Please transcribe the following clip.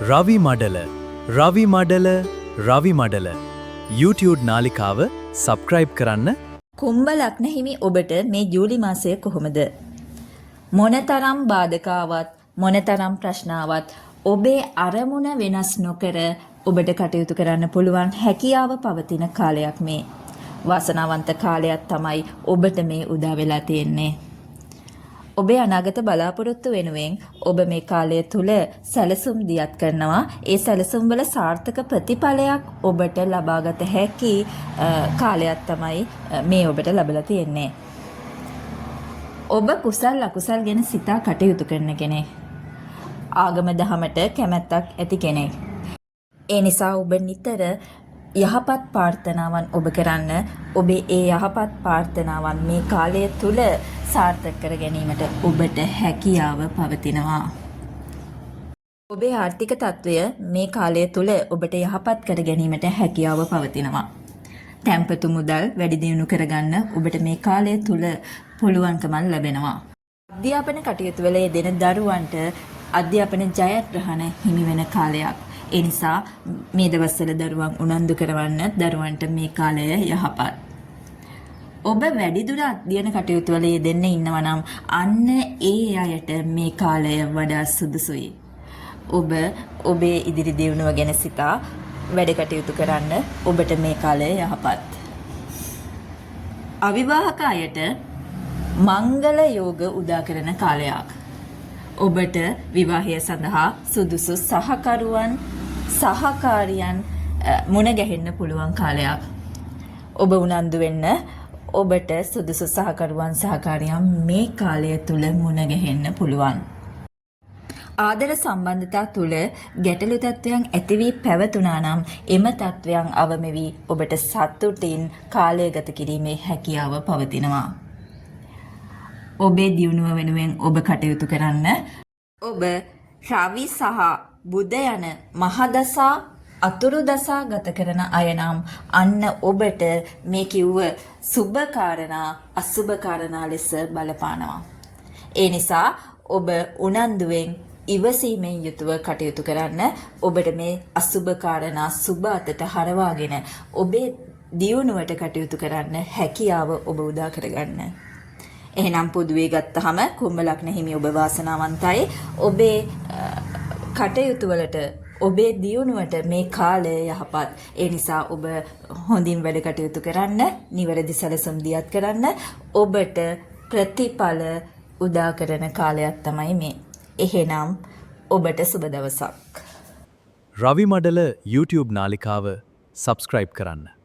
රවි මඩල රවි මඩල රවි මඩල YouTube නාලිකාව subscribe කරන්න. කුම්භ ලග්න හිමි ඔබට මේ ජූලි මාසය කොහොමද? මොනතරම් බාධකාවත් මොනතරම් ප්‍රශ්නාවත් ඔබේ අරමුණ වෙනස් නොකර ඔබට කටයුතු කරන්න පුළුවන් හැකියාව පවතින කාලයක් මේ. වාසනාවන්ත කාලයක් තමයි ඔබට මේ උදා වෙලා තියෙන්නේ. ඔබේ අනාගත බලාපොරොත්තු වෙනුවෙන් ඔබ මේ කාලය තුල සැලසුම් දියත් කරනවා. ඒ සැලසුම් වල සාර්ථක ප්‍රතිඵලයක් ඔබට ලබාගත හැකි කාලයක් තමයි මේ ඔබට ලැබලා තියෙන්නේ. ඔබ කුසල් අකුසල් ගැන සිතා කටයුතු කරන කෙනෙක්. ආගම දහමට කැමැත්තක් ඇති කෙනෙක්. ඒ නිසා ඔබ නිතර යහපත් ප්‍රාර්ථනාවන් ඔබ කරන්න. ඔබේ ඒ යහපත් ප්‍රාර්ථනාවන් මේ කාලය තුල සාර්ථක කර ගැනීමට ඔබට හැකියාව පවතිනවා. ඔබේ ආර්ථික තත්ත්වය මේ කාලය තුල ඔබට යහපත් කර ගැනීමට හැකියාව පවතිනවා. තැන්පතු මුදල් වැඩි දියුණු කරගන්න ඔබට මේ කාලය තුල පුළුවන්කම ලැබෙනවා. අධ්‍යාපන කටයුතු වල යෙදෙන දරුවන්ට අධ්‍යාපන ජයග්‍රහණ හිමි වෙන කාලයක්. ඒ නිසා මේ දවස්වල දරුවන් උනන්දු කරවන්න දරුවන්ට මේ කාලය යහපත්. ඔබ වැඩිදුර අධ්‍යයන කටයුතු වල යෙදෙන්න ඉන්නවා නම් අන්න ඒ අයට මේ කාලය වඩා සුදුසුයි. ඔබ ඔබේ ඉදිරි දියුණුව ගැන සිතා වැඩ කටයුතු කරන්න ඔබට මේ කාලය යහපත්. අවිවාහක අයට මංගල යෝග උදා කරන කාලයක්. ඔබට විවාහය සඳහා සුදුසු සහකාරියන් මුණ ගැහෙන්න පුළුවන් කාලයක්. ඔබ උනන්දු වෙන්න ඔබට සුදුසු සහකාරියන් මේ කාලය තුල මුණ ගැහෙන්න පුළුවන්. ආදර සම්බන්ධතා තුල ගැටලු තත්වයන් ඇති වී පැවතුණා නම් එම තත්වයන් අවම වී ඔබට සතුටින් කාලය ගත කිරීමේ හැකියාව පවතිනවා. ඔබේ දියුණුව වෙනුවෙන් ඔබ කටයුතු කරන්න. ඔබ රවි සහ බුධ යන මහදසා අතුරු දසා ගත කරන අය නම් අන්න ඔබට මේ කිව්ව සුබ කාරණා අසුබ කාරණා ලෙස බලපානවා. ඒ නිසා ඔබ උනන්දුවෙන් ඉවසීමෙන් යුතුව කටයුතු කරන්න. ඔබට මේ අසුබ කාරණා සුබ අතට හරවාගෙන ඔබේ දියුණුවට කටයුතු කරන්න හැකියාව ඔබ උදා කරගන්න. එහෙනම් පොදුවේ ගත්තහම කුම්භ ලග්න හිමි ඔබ වාසනාවන්තයි. ඔබේ කටයුතු වලට ඔබේ දියුණුවට මේ කාලය යහපත්. ඒ නිසා ඔබ හොඳින් වැඩ කටයුතු කරන්න, නිවැරදි සැලසුම් දියත් කරන්න. ඔබට ප්‍රතිඵල උදා කරන කාලයක් තමයි මේ. එහෙනම් ඔබට සුබ දවසක්. රවි මඩල YouTube නාලිකාව සබ්ස්ක්‍රයිබ් කරන්න.